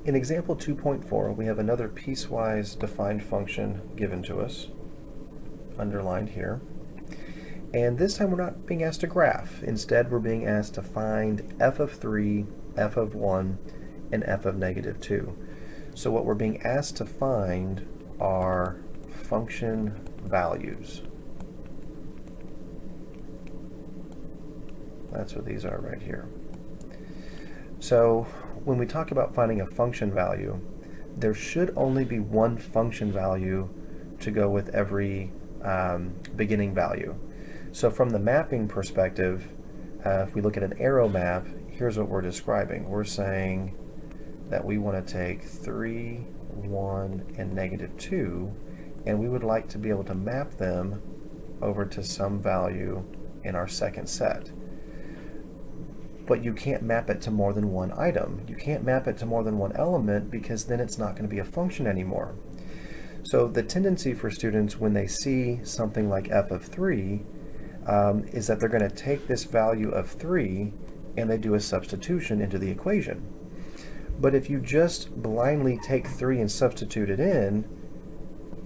In example 2.4, we have another piecewise defined function given to us, underlined here. And this time we're not being asked to graph. Instead, we're being asked to find f of 3, f of 1, and f of negative 2. So what we're being asked to find are function values. That's what these are right here. So when we talk about finding a function value, there should only be one function value to go with every beginning value. So from the mapping perspective, if we look at an arrow map, here's what we're describing. We're saying that we want to take 3, 1, and negative 2, and we would like to be able to map them over to some value in our second set. But you can't map it to more than one item. You can't map it to more than one element because then it's not going to be a function anymore. So the tendency for students when they see something like f of 3 is that they're going to take this value of 3 and they do a substitution into the equation. But if you just blindly take 3 and substitute it in,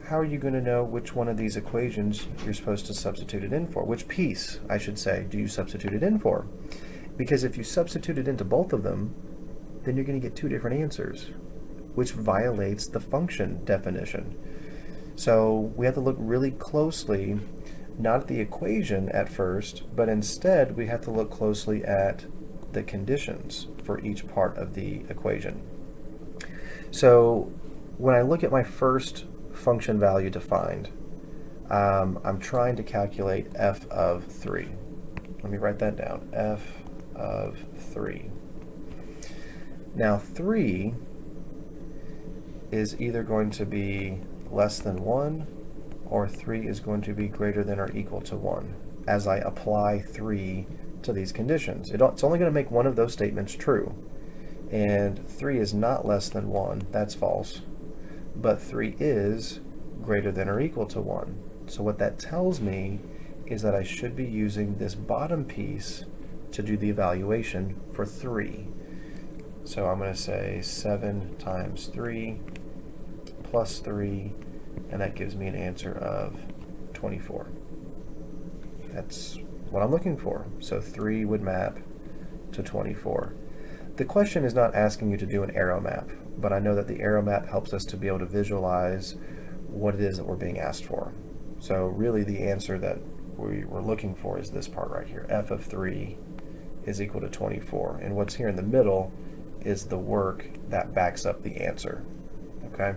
how are you going to know which one of these equations you're supposed to substitute it in for? Which piece, I should say, do you substitute it in for? Because if you substitute it into both of them, then you're going to get two different answers, which violates the function definition. So we have to look really closely, not at the equation at first, but instead we have to look closely at the conditions for each part of the equation. So when I look at my first function value defined, I'm trying to calculate f of 3. Let me write that down, f of 3. Now 3 is either going to be less than 1 or 3 is going to be greater than or equal to 1 as I apply 3 to these conditions. It's only going to make one of those statements true, and 3 is not less than 1, that's false, but 3 is greater than or equal to 1. So what that tells me is that I should be using this bottom piece to do the evaluation for 3. So I'm going to say 7 times 3 plus 3, and that gives me an answer of 24. That's what I'm looking for. So 3 would map to 24. The question is not asking you to do an arrow map, but I know that the arrow map helps us to be able to visualize what it is that we're being asked for. So really the answer that we're looking for is this part right here. F of 3 is equal to 24. And what's here in the middle is the work that backs up the answer. Okay?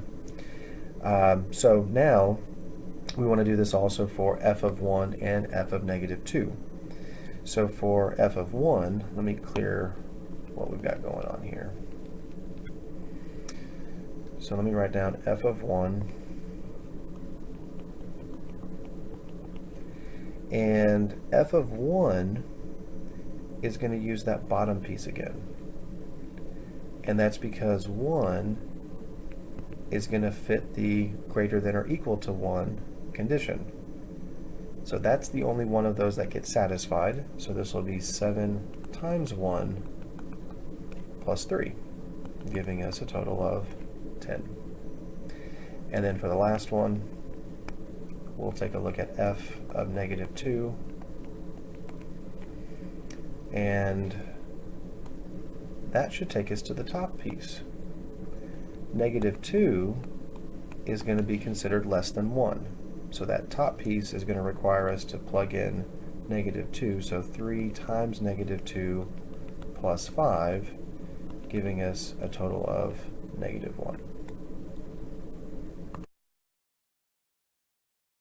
So now we want to do this also for f of 1 and f of negative 2. So for f of 1, let me clear what we've got going on here. So let me write down f of 1. And f of 1 is going to use that bottom piece again. And that's because 1 is going to fit the greater than or equal to 1 condition. So that's the only one of those that gets satisfied. So this will be 7 times 1 plus 3, giving us a total of 10. And then for the last one, we'll take a look at f of negative 2. And that should take us to the top piece. Negative 2 is going to be considered less than 1. So that top piece is going to require us to plug in negative 2. So 3 times negative 2 plus 5, giving us a total of negative 1.